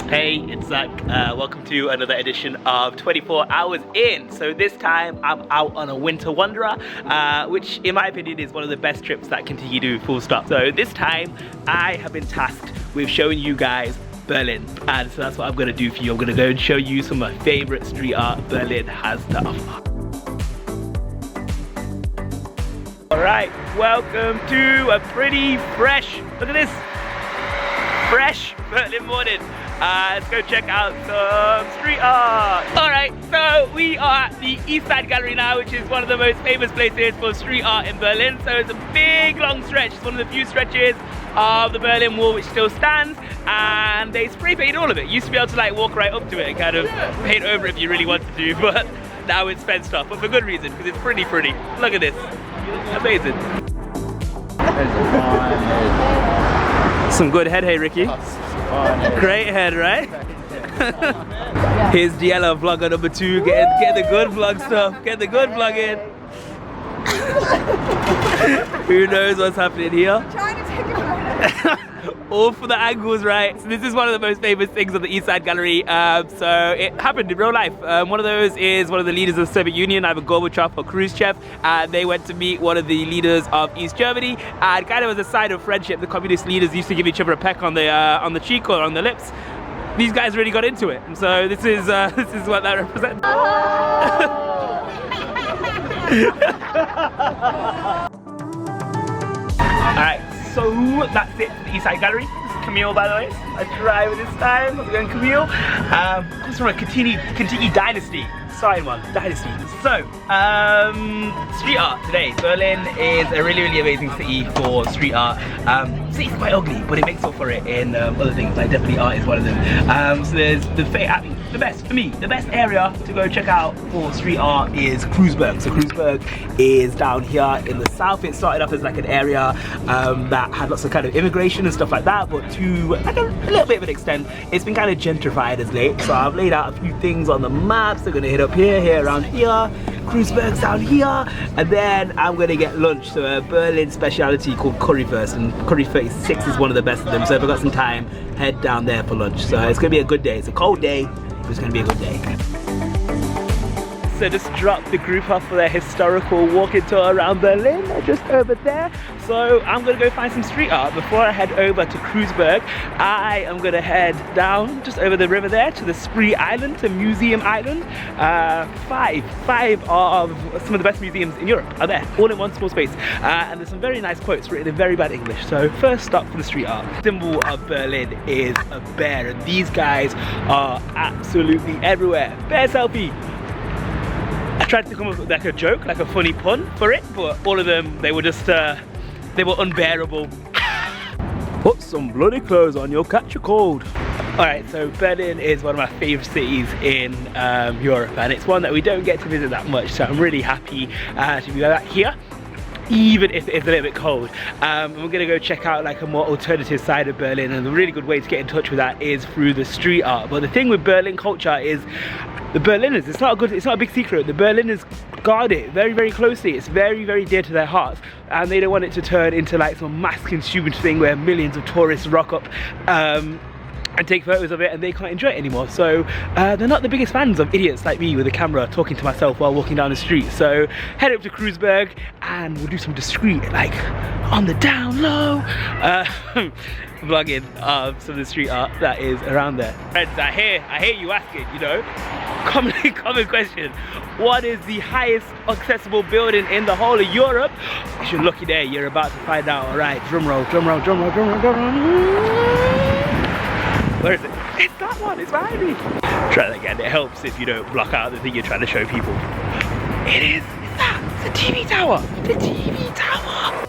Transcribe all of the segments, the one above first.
Hey, it's Zach. Welcome to another edition of 24 Hours In. So this time I'm out on a winter wanderer, which in my opinion is one of the best trips that Contiki do, full stop. So this time I have been tasked with showing you guys Berlin, and so that's what I'm going to do for you. I'm going to go and show you some of my favorite street art Berlin has to offer. Alright, welcome to a pretty fresh, look at this, fresh Berlin morning. Let's go check out some street art. Alright, so we are at the East Side Gallery now, which is one of the most famous places for street art in Berlin. So it's a big long stretch. It's one of the few stretches of the Berlin Wall which still stands, and they spray painted all of it. You used to be able to like walk right up to it and kind of paint over it if you really wanted to, but now it's fenced off, but for good reason, because it's pretty. Look at this. Amazing. Some good head, hey Ricky. Great head, right? Here's Diella, vlogger number 2. Get the good vlog stuff. Get the good vlogging. Who knows what's happening here? I'm trying to take a photo. All for the angles, right? So this is one of the most famous things on the East Side Gallery. So it happened in real life. One of those is one of the leaders of the Soviet Union, either Gorbachev or Khrushchev, and they went to meet one of the leaders of East Germany, and kind of as a sign of friendship, the communist leaders used to give each other a peck on the cheek or on the lips. These guys really got into it, and so this is what that represents. Alright, so that's it for the East Side Gallery. This is Camille, by the way. I drive this time. We're going Camille. Comes from a Contiki dynasty. Sorry, one dynasty. So, street art today. Berlin is a really amazing city for street art. The city's quite ugly, but it makes up for it in other things. Like definitely art is one of them. So there's the best for me. The best area to go check out for street art is Kreuzberg. So Kreuzberg is down here in the south. It started off as like an area that had lots of kind of immigration and stuff like that, but to like a little bit of an extent, it's been kind of gentrified as late. So I've laid out a few things on the maps. They're gonna hit up here, around here. Kreuzberg's down here, and then I'm gonna get lunch. So a Berlin speciality called Currywurst, and Curry 36 is one of the best of them. So if I've got some time, head down there for lunch. So it's gonna be a good day. It's a cold day, but it's gonna be a good day. So just dropped the group off for their historical walking tour around Berlin. They're just over there. So I'm gonna go find some street art. Before I head over to Kreuzberg, I am gonna head down just over the river there to the Spree Island, to Museum Island. Five of some of the best museums in Europe are there, all in one small space. And there's some very nice quotes written in very bad English. So first stop for the street art. The symbol of Berlin is a bear, and these guys are absolutely everywhere. Bear selfie. I tried to come up with like a joke, like a funny pun for it, but all of them, they were just, they were unbearable. Put some bloody clothes on, you'll catch a cold. Alright, so Berlin is one of my favourite cities in Europe, and it's one that we don't get to visit that much, so I'm really happy to be back here, even if it's a little bit cold. And we're gonna go check out like a more alternative side of Berlin, and a really good way to get in touch with that is through the street art. But the thing with Berlin culture is the Berliners, it's not a big secret, the Berliners guard it very closely. It's very dear to their hearts, and they don't want it to turn into like some mass consumer thing where millions of tourists rock up and take photos of it and they can't enjoy it anymore. So they're not the biggest fans of idiots like me with a camera talking to myself while walking down the street. So head up to Kreuzberg and we'll do some discreet, like on the down low, vlogging of some of the street art that is around there. Friends, I hear you asking, you know, common question, what is the highest accessible building in the whole of Europe? If you're lucky there, you're about to find out. Alright, drum roll. Where is it? It's that one, it's behind me. Try that again. It helps if you don't block out the thing you're trying to show people. It is, it's that, it's the TV tower. The TV tower.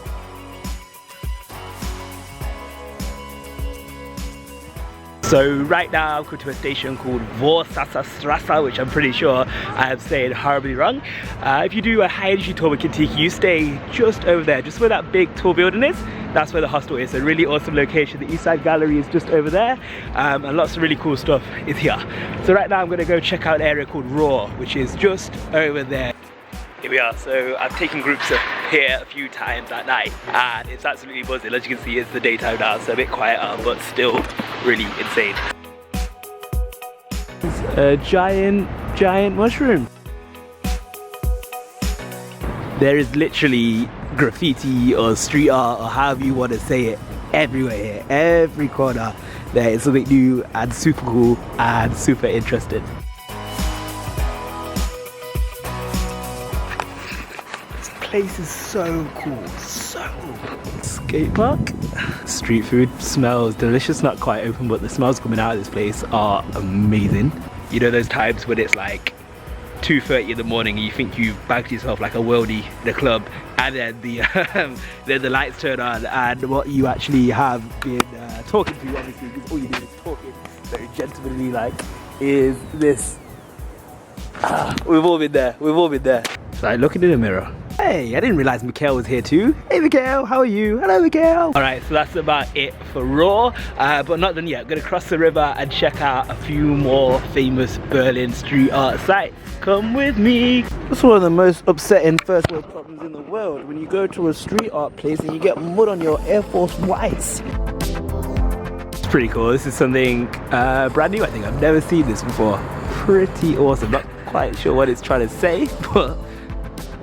So right now I've come to a station called Vorsasserstrasse, which I'm pretty sure I have said horribly wrong. If you do a high energy tour with Contiki, you stay just over there, just where that big tall building is. That's where the hostel is. A really awesome location. The East Side Gallery is just over there, and lots of really cool stuff is here. So right now I'm gonna go check out an area called Ruhr, which is just over there. Here we are. So I've taken groups up here a few times at night, and it's absolutely buzzing. As you can see, it's the daytime now, so a bit quieter, but still really insane. A giant mushroom. There is literally graffiti or street art or however you want to say it everywhere here. Every corner there is something new and super cool and super interesting. This place is so cool, so cool. Skate park, street food, smells delicious. Not quite open, but the smells coming out of this place are amazing. You know those times when it's like 2:30 in the morning and you think you've bagged yourself like a worldie in a club, and then the lights turn on and what you actually have been talking to, obviously, because all you do is talking very gentlemanly like, is this. We've all been there, It's like looking in the mirror. Hey, I didn't realize Mikhail was here too. Hey Mikhail, how are you? Hello Mikhail. Alright, so that's about it for Raw, but not done yet. I'm gonna cross the river and check out a few more famous Berlin street art sites. Come with me. That's one of the most upsetting first world problems in the world, when you go to a street art place and you get mud on your Air Force Whites. It's pretty cool. This is something brand new, I think. I've never seen this before. Pretty awesome. Not quite sure what it's trying to say, but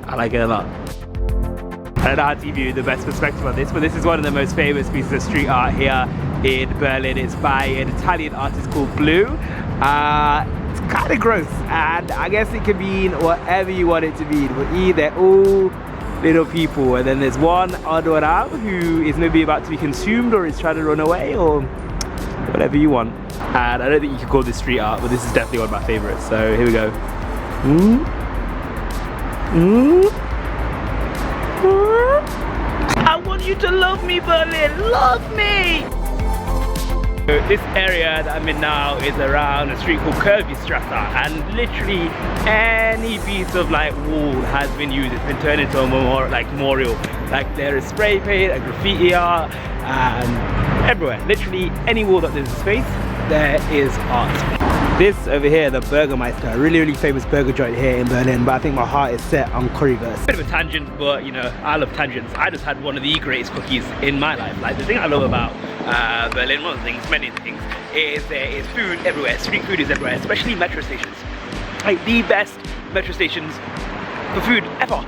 I like it a lot. I don't know how to give you the best perspective on this, but this is one of the most famous pieces of street art here in Berlin. It's by an Italian artist called Blue. It's kind of gross, and I guess it can mean whatever you want it to mean. But they're all little people, and then there's one odd one out who is maybe about to be consumed or is trying to run away or whatever you want. And I don't think you can call this street art, but this is definitely one of my favorites. So here we go. I want you to love me, Berlin, love me! So this area that I'm in now is around a street called Burgermeister, and literally any piece of like wall has been used. It's been turned into a memorial. Like there is spray paint and graffiti art and everywhere. Literally any wall that there's a space, there is art. This over here, the Burgermeister, a really famous burger joint here in Berlin, but I think my heart is set on currywurst. Bit of a tangent, but you know, I love tangents. I just had one of the greatest cookies in my life. Like the thing I love about Berlin, one of the things, many things, is there is food everywhere. Street food is everywhere, especially metro stations. Like the best metro stations for food ever.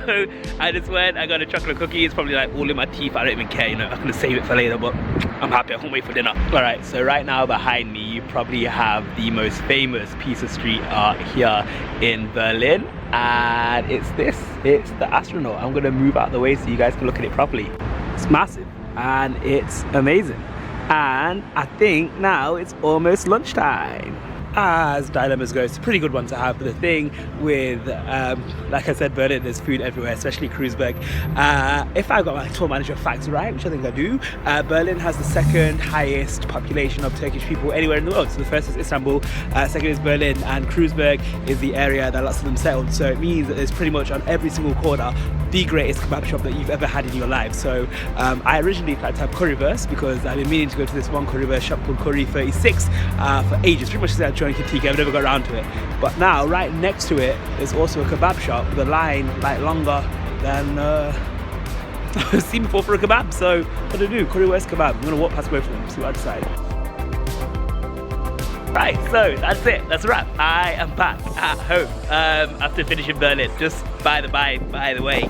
So I just went, I got a chocolate cookie. It's probably like all in my teeth. I don't even care, you know, I'm gonna save it for later, but I'm happy. I can't wait for dinner. All right, so right now behind me, you probably have the most famous piece of street art here in Berlin, and it's the astronaut. I'm gonna move out of the way so you guys can look at it properly. It's massive and it's amazing, and I think now it's almost lunchtime. As dilemmas go, it's a pretty good one to have. But the thing with, like I said, Berlin, there's food everywhere, especially Kreuzberg. If I got my tour manager facts right, which I think I do, Berlin has the second highest population of Turkish people anywhere in the world. So the first is Istanbul, second is Berlin, and Kreuzberg is the area that lots of them settled. So it means that there's pretty much on every single corner the greatest kebab shop that you've ever had in your life. So I originally tried to have currywurst because I've been meaning to go to this one currywurst shop called Curry 36 for ages, pretty much since I joined Contiki. I've never got around to it, but now right next to it there's also a kebab shop with a line like longer than I've seen before for a kebab. So what do I do? Currywurst kebab. I'm gonna walk past both of them, see what I decide. Right, so that's it, that's a wrap. I am back at home after finishing Berlin. Just by the way,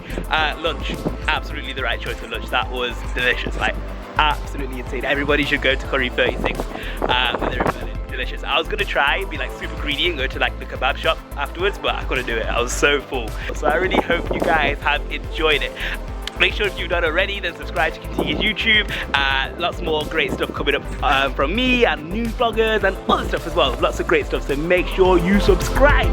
lunch, absolutely the right choice for lunch. That was delicious, like absolutely insane. Everybody should go to Curry 36 when they're in Berlin. Delicious. I was gonna try and be like super greedy and go to like the kebab shop afterwards, but I couldn't do it. I was so full. So I really hope you guys have enjoyed it. Make sure if you've done already, then subscribe to Contiki's YouTube. Lots more great stuff coming up from me and news bloggers and other stuff as well. Lots of great stuff, so make sure you subscribe.